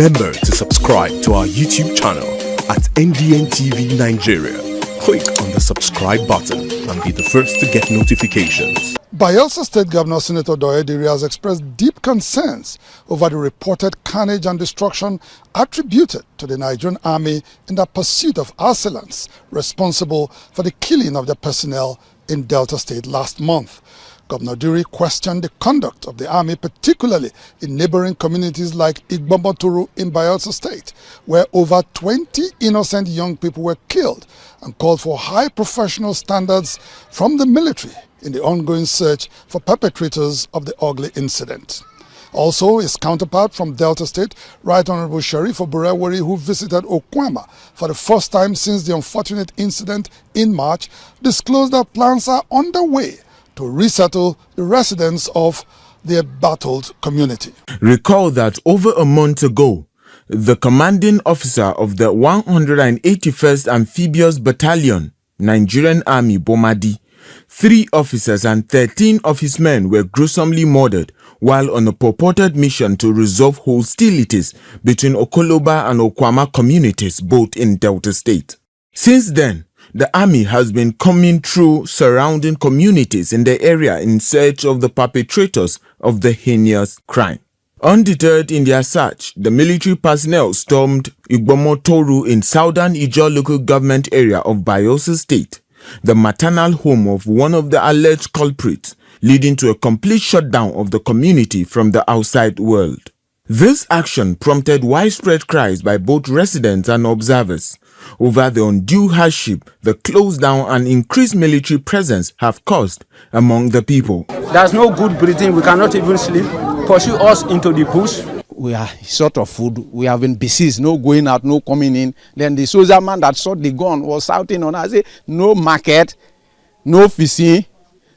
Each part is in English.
Remember to subscribe to our YouTube channel at NDN TV Nigeria. Click on the subscribe button and be the first to get notifications. Bayelsa State Governor Senator Diri has expressed deep concerns over the reported carnage and destruction attributed to the Nigerian army in the pursuit of assailants responsible for the killing of their personnel in Delta State last month. Governor Diri questioned the conduct of the army, particularly in neighboring communities like Oborevwori in Bayelsa State, where over 20 innocent young people were killed, and called for high professional standards from the military in the ongoing search for perpetrators of the ugly incident. Also, his counterpart from Delta State, Right Honorable Sheriff Oborevwori, who visited Okuama for the first time since the unfortunate incident in March, disclosed that plans are underway to resettle the residents of the battled community. Recall that over a month ago, the commanding officer of the 181st Amphibious Battalion, Nigerian Army Bomadi, 3 officers and 13 of his men were gruesomely murdered while on a purported mission to resolve hostilities between Okoloba and Okuama communities, both in Delta State. Since then, the army has been combing through surrounding communities in the area in search of the perpetrators of the heinous crime. Undeterred in their search, the military personnel stormed Oborevwori in southern NIGER local government area of Bayelsa State, the maternal home of one of the alleged culprits, leading to a complete shutdown of the community from the outside world. This action prompted widespread cries by both residents and observers over the undue hardship the close down and increased military presence have caused among the people. There's no good breathing, we cannot even sleep. Pursue us into the bush. We are short of food, we have been besieged, no going out, no coming in. Then the soldier man that shot the gun was shouting on us, no market, no fishing,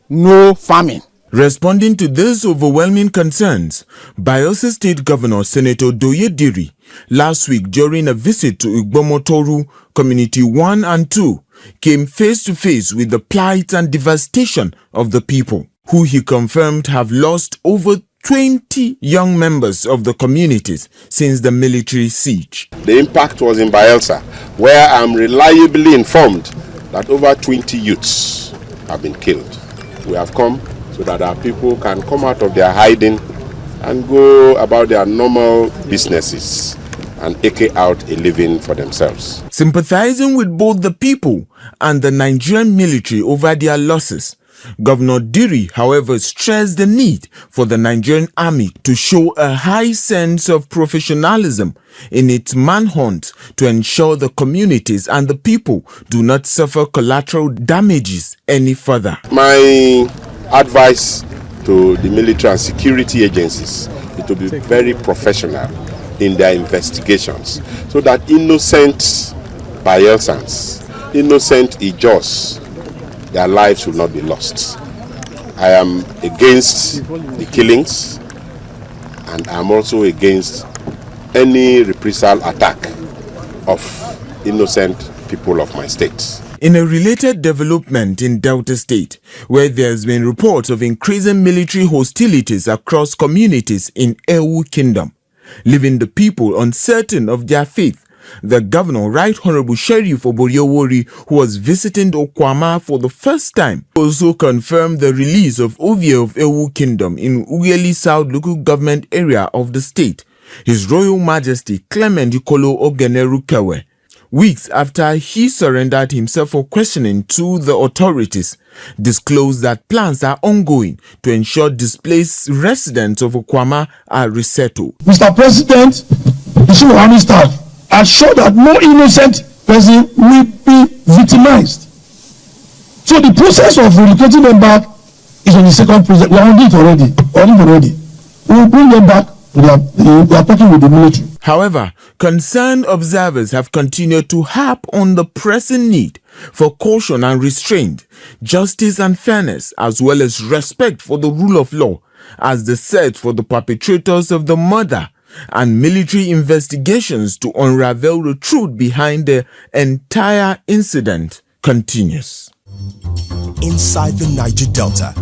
no farming. Responding to these overwhelming concerns, Bayelsa State Governor Senator Diri last week during a visit to Oborevwori Community 1 and 2 came face to face with the plight and devastation of the people, who he confirmed have lost over 20 young members of the communities since the military siege. The impact was in Bayelsa, where I'm reliably informed that over 20 youths have been killed. We have come so that our people can come out of their hiding and go about their normal businesses and eke out a living for themselves. Sympathizing with both the people and the Nigerian military over their losses, Governor Diri, however, stressed the need for the Nigerian army to show a high sense of professionalism in its manhunt to ensure the communities and the people do not suffer collateral damages any further. My advice to the military and security agencies is to be very professional in their investigations so that innocent Bayelsans, innocent Ijos, their lives will not be lost. I am against the killings, and I am also against any reprisal attack of innocent people of my state. In a related development in Delta State, where there's been reports of increasing military hostilities across communities in Ewu Kingdom, leaving the people uncertain of their faith, the governor, Right Honorable Sheriff Oborevwori, who was visiting Okuama for the first time, also confirmed the release of Ovie of Ewu Kingdom in Ugeli South local government area of the state, His Royal Majesty Clement Ikolo Ogenerukewe, weeks after he surrendered himself for questioning to the authorities, disclosed that plans are ongoing to ensure displaced residents of Okuama are resettled. Mr. President, you should understand, assure that no innocent person will be victimized. So the process of relocating them back is on the second process. We are on it already. We will bring them back. We are talking with the military. However, concerned observers have continued to harp on the pressing need for caution and restraint, justice and fairness, as well as respect for the rule of law, as the search for the perpetrators of the murder and military investigations to unravel the truth behind the entire incident continues. Inside the Niger Delta,